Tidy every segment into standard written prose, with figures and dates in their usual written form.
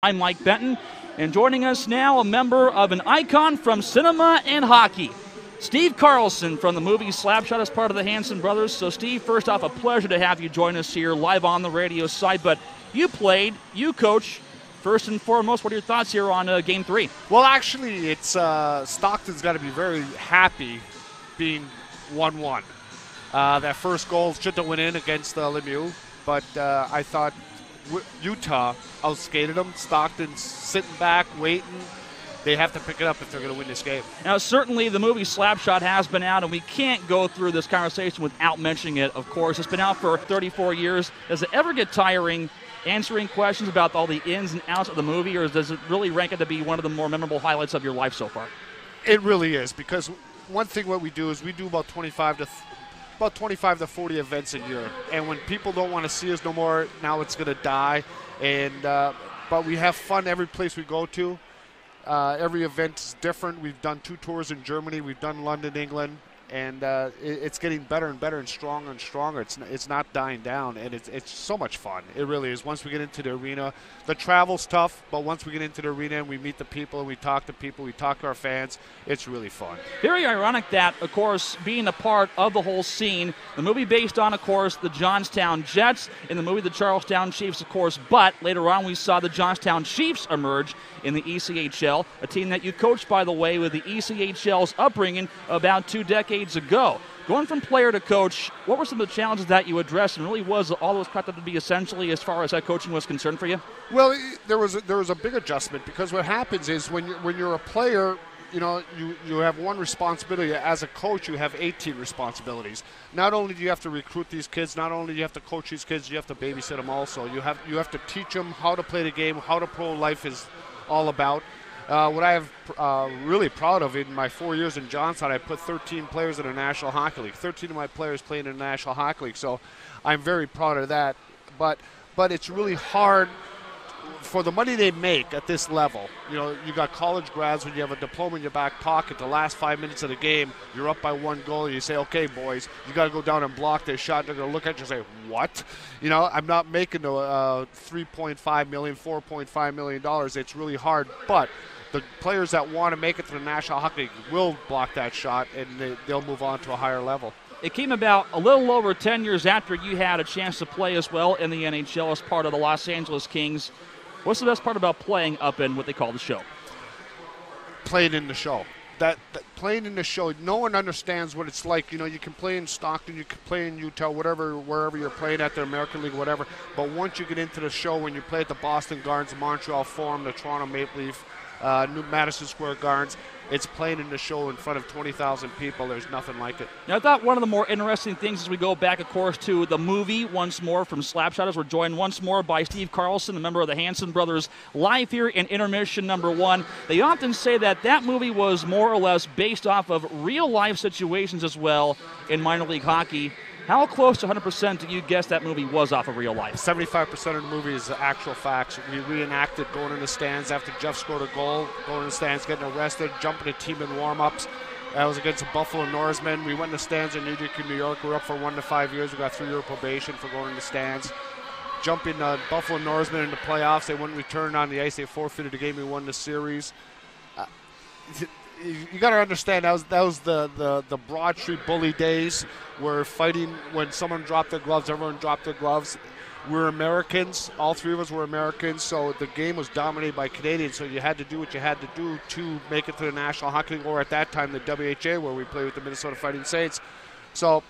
I'm Mike Benton, and joining us now, a member of an icon from cinema and hockey, Steve Carlson from the movie Slapshot as part of the Hanson Brothers. So, Steve, first off, a pleasure to have you join us here live on the radio side. But you played, you coach. First and foremost, what are your thoughts here on Game 3? Well, actually, it's Stockton's got to be very happy being 1-1. That first goal should have went in against Lemieux, but I thought Utah outskated them. Stockton's sitting back, waiting. They have to pick it up if they're going to win this game. Now, certainly the movie Slapshot has been out, and we can't go through this conversation without mentioning it, of course. It's been out for 34 years. Does it ever get tiring answering questions about all the ins and outs of the movie, or does it really rank it to be one of the more memorable highlights of your life so far? It really is, because one thing what we do is we do about 25 to 40 events a year, and when people don't want to see us no more, now it's going to die. And but we have fun every place we go to. Every event is different. We've done 2 tours in Germany. We've done London, England, and it's getting better and better and stronger. It's not dying down, and it's so much fun. It really is. Once we get into the arena, the travel's tough, but once we get into the arena and we meet the people and we talk to people, we talk to our fans, it's really fun. Very ironic that, of course, being a part of the whole scene, the movie based on, of course, the Johnstown Jets, in the movie the Charlestown Chiefs, of course, but later on we saw the Johnstown Chiefs emerge in the ECHL, a team that you coached, by the way, with the ECHL's upbringing about 2 decades ago. Going from player to coach, what were some of the challenges that you addressed, and really was all those cracked up to be essentially as far as that coaching was concerned for you? Well, there was a big adjustment, because what happens is when you're a player, you know, you have one responsibility. As a coach, you have 18 responsibilities. Not only do you have to recruit these kids, not only do you have to coach these kids, you have to babysit them also. You have to teach them how to play the game, how the pro life is all about. What I have really proud of in my 4 years in Johnstown, I put 13 players in the National Hockey League. 13 of my players playing in the National Hockey League, so I'm very proud of that. But it's really hard for the money they make at this level. You know, you got college grads, when you have a diploma in your back pocket, the last 5 minutes of the game, you're up by 1 goal, and you say, okay, boys, you got to go down and block this shot. They're going to look at you and say, what? You know, I'm not making $3.5 million, $4.5 million. It's really hard, but the players that want to make it to the National Hockey League will block that shot, and they'll move on to a higher level. It came about a little over 10 years after you had a chance to play as well in the NHL as part of the Los Angeles Kings. What's the best part about playing up in what they call the show? Playing in the show. That playing in the show, no one understands what it's like. You know, you can play in Stockton, you can play in Utah, wherever you're playing at the American League, whatever. But once you get into the show, when you play at the Boston Gardens, the Montreal Forum, the Toronto Maple Leaf, New Madison Square Gardens, it's playing in the show in front of 20,000 people. There's nothing like it. Now, I thought one of the more interesting things as we go back, of course, to the movie once more from Slapshot, as we're joined once more by Steve Carlson, a member of the Hanson Brothers, live here in intermission number 1. They often say that movie was more or less based off of real-life situations as well in minor league hockey. How close to 100% do you guess that movie was off of real life? 75% of the movie is actual facts. We reenacted going in the stands after Jeff scored a goal, going in the stands, getting arrested, jumping a team in warm-ups. That was against the Buffalo Norsemen. We went in the stands in New York. We were up for 1 to 5 years. We got 3-year probation for going in the stands. Jumping Buffalo Norsemen in the playoffs. They wouldn't return on the ice. They forfeited the game. We won the series. You got to understand that was the Broad Street Bully days, where fighting, when someone dropped their gloves, everyone dropped their gloves. We're Americans. All 3 of us were Americans, so the game was dominated by Canadians, so you had to do what you had to do to make it to the National Hockey League, or at that time the WHA, where we played with the Minnesota Fighting Saints. So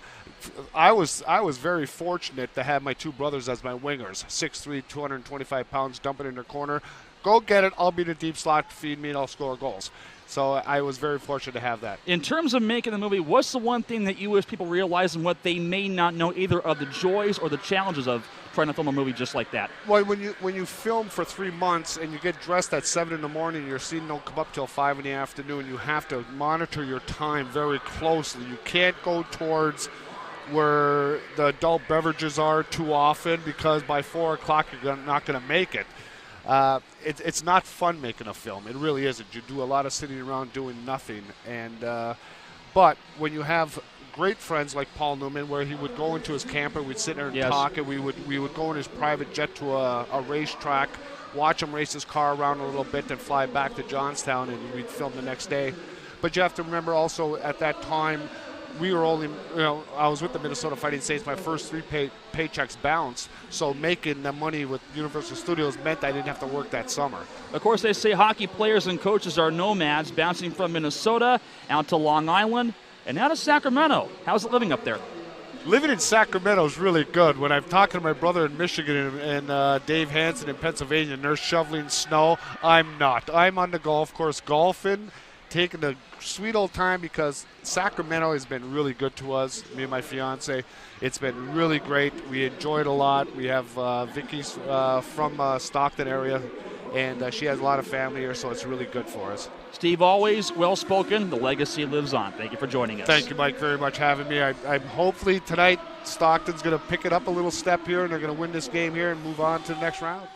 I was very fortunate to have my 2 brothers as my wingers, 6'3", 225 pounds, dumping in their corner. Go get it. I'll be the deep slot, feed me, and I'll score goals. So I was very fortunate to have that. In terms of making the movie, what's the one thing that you wish people realize and what they may not know, either of the joys or the challenges of trying to film a movie just like that? Well, when you film for 3 months and you get dressed at 7 in the morning, your scene don't come up till 5 in the afternoon, you have to monitor your time very closely. You can't go towards where the adult beverages are too often, because by 4 o'clock you're not going to make it. It's not fun making a film. It really isn't. You do a lot of sitting around doing nothing. But when you have great friends like Paul Newman, where he would go into his camper, we'd sit there and talk, and we would go in his private jet to a racetrack watch him race his car around a little bit, then fly back to Johnstown, and we'd film the next day. But you have to remember also at that time, we were only, I was with the Minnesota Fighting Saints. My first 3 paychecks bounced. So making the money with Universal Studios meant I didn't have to work that summer. Of course, they say hockey players and coaches are nomads, bouncing from Minnesota out to Long Island and now to Sacramento. How's it living up there? Living in Sacramento is really good. When I'm talking to my brother in Michigan and Dave Hanson in Pennsylvania, and they're shoveling snow, I'm not. I'm on the golf course golfing, taking a sweet old time because Sacramento has been really good to us, me and my fiance. It's been really great. We enjoyed a lot. We have Vicky's from Stockton area, and she has a lot of family here, so it's really good for us. Steve, always well-spoken. The legacy lives on. Thank you for joining us. Thank you, Mike, very much for having me. I'm hopefully tonight Stockton's going to pick it up a little step here, and they're going to win this game here and move on to the next round.